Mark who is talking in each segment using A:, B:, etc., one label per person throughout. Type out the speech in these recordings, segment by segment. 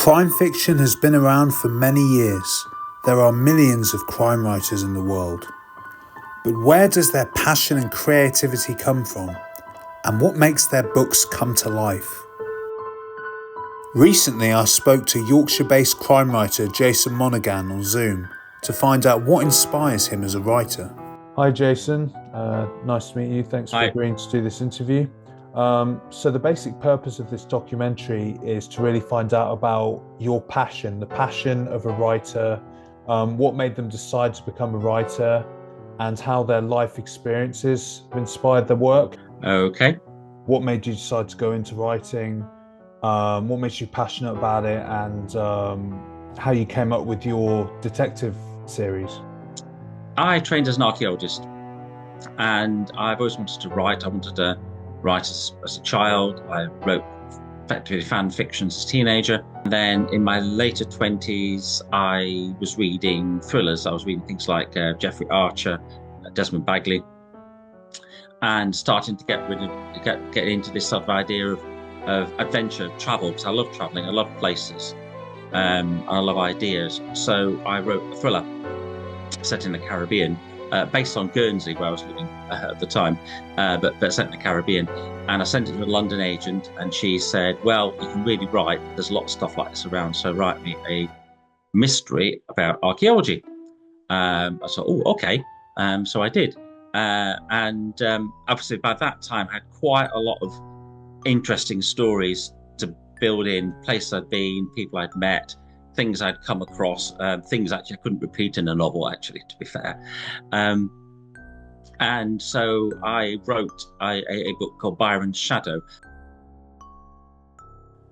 A: Crime fiction has been around for many years. There are millions of crime writers in the world. But where does their passion and creativity come from? And what makes their books come to life? Recently, I spoke to Yorkshire-based crime writer Jason Monaghan on Zoom to find out what inspires him as a writer. Hi Jason, nice to meet you. Thanks for agreeing to do this interview. So the basic purpose of this documentary is to really find out about your passion, the passion of a writer, what made them decide to become a writer, and how their life experiences have inspired their work.
B: Okay.
A: What made you decide to go into writing? What makes you passionate about it, and how you came up with your detective series?
B: I trained as an archaeologist, and I've always wanted to write. I wanted to write as a child. I wrote effectively fan fictions as a teenager. And then in my later 20s, I was reading thrillers. I was reading things like Jeffrey Archer, Desmond Bagley, and starting to get into this sort of idea of adventure, travel, because I love traveling, I love places, and I love ideas. So I wrote a thriller set in the Caribbean, based on Guernsey, where I was living at the time, but set in the Caribbean. And I sent it to a London agent, and she said, well, you can really write, there's a lot of stuff like this around, so write me a mystery about archaeology. I thought, oh, okay. So I did. And obviously by that time I had quite a lot of interesting stories to build in, places I'd been, people I'd met, things I'd come across, things actually I couldn't repeat in a novel, actually, to be fair. And so I wrote a book called Byron's Shadow.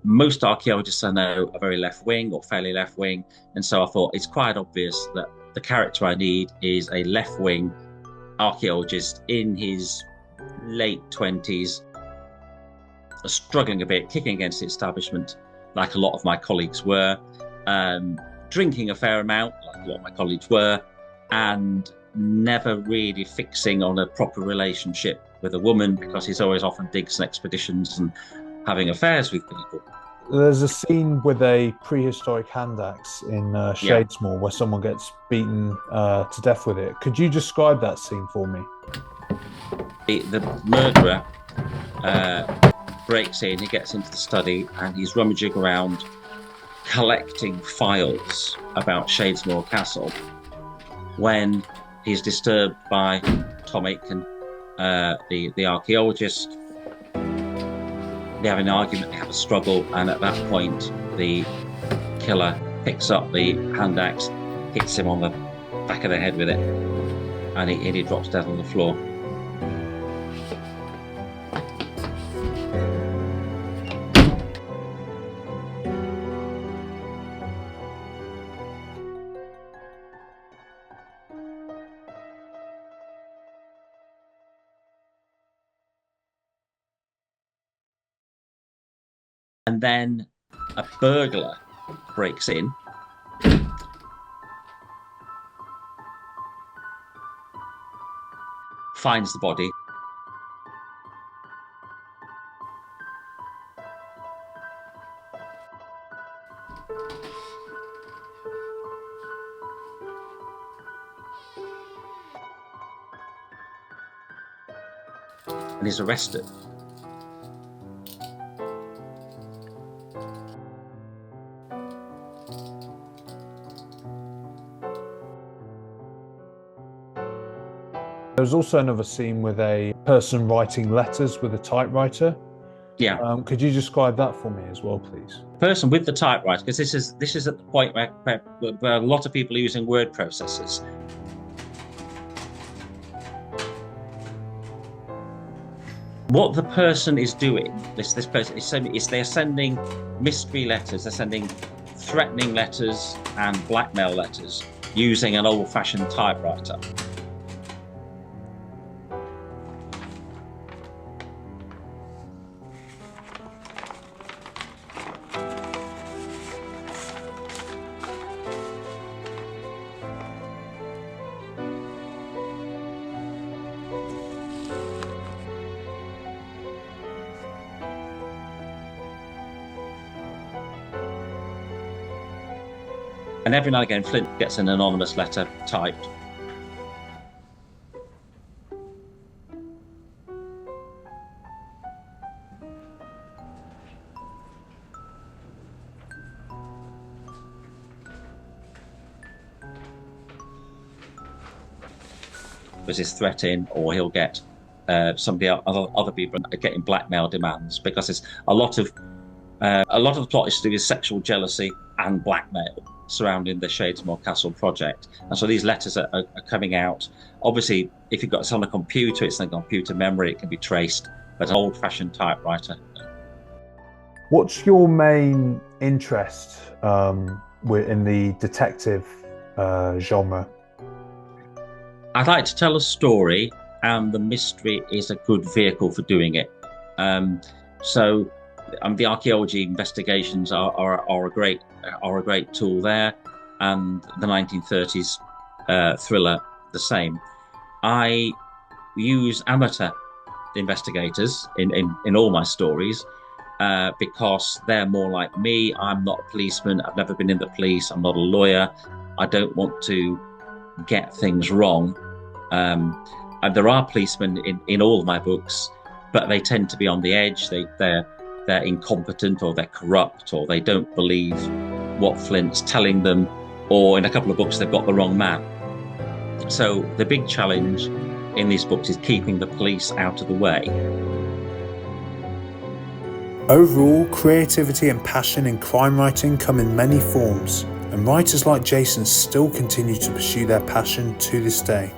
B: Most archaeologists I know are very left-wing or fairly left-wing, and so I thought it's quite obvious that the character I need is a left-wing archaeologist in his late 20s, struggling a bit, kicking against the establishment, like a lot of my colleagues were, drinking a fair amount, like a lot of my colleagues were, and never really fixing on a proper relationship with a woman, because he's always off on digs and expeditions and having affairs with people.
A: There's a scene with a prehistoric hand axe in Shadesmoor where someone gets beaten to death with it. Could you describe that scene for me?
B: The murderer breaks in, he gets into the study, and he's rummaging around collecting files about Shadesmoor Castle when he's disturbed by Tom Aitken, the archaeologist. They have an argument, they have a struggle, and at that point the killer picks up the hand axe, hits him on the back of the head with it, and he drops dead on the floor. And then a burglar breaks in, finds the body, and is arrested.
A: There's also another scene with a person writing letters with a typewriter.
B: Yeah.
A: Could you describe that for me as well, please?
B: Person with the typewriter, because this is at the point where a lot of people are using word processors. What the person is doing, this person is they're sending mystery letters, they're sending threatening letters and blackmail letters using an old-fashioned typewriter. And every now and again, Flint gets an anonymous letter typed. With his threat in, or he'll get other people are getting blackmail demands, because it's a lot of the plot is to do with sexual jealousy and blackmail surrounding the Shadesmoor Castle project. And so these letters are coming out. Obviously, if you've got it on a computer, it's on a computer memory, it can be traced, but an old-fashioned typewriter.
A: What's your main interest in the detective genre?
B: I'd like to tell a story, and the mystery is a good vehicle for doing it. So the archaeology investigations are a great tool there, and the 1930s thriller the same. I use amateur investigators in all my stories because they're more like me. I'm not a policeman. I've never been in the police. I'm not a lawyer. I don't want to get things wrong. And there are policemen in all of my books, but they tend to be on the edge. They're incompetent, or they're corrupt, or they don't believe what Flint's telling them, or in a couple of books they've got the wrong man. So the big challenge in these books is keeping the police out of the way.
A: Overall, creativity and passion in crime writing come in many forms, and writers like Jason still continue to pursue their passion to this day.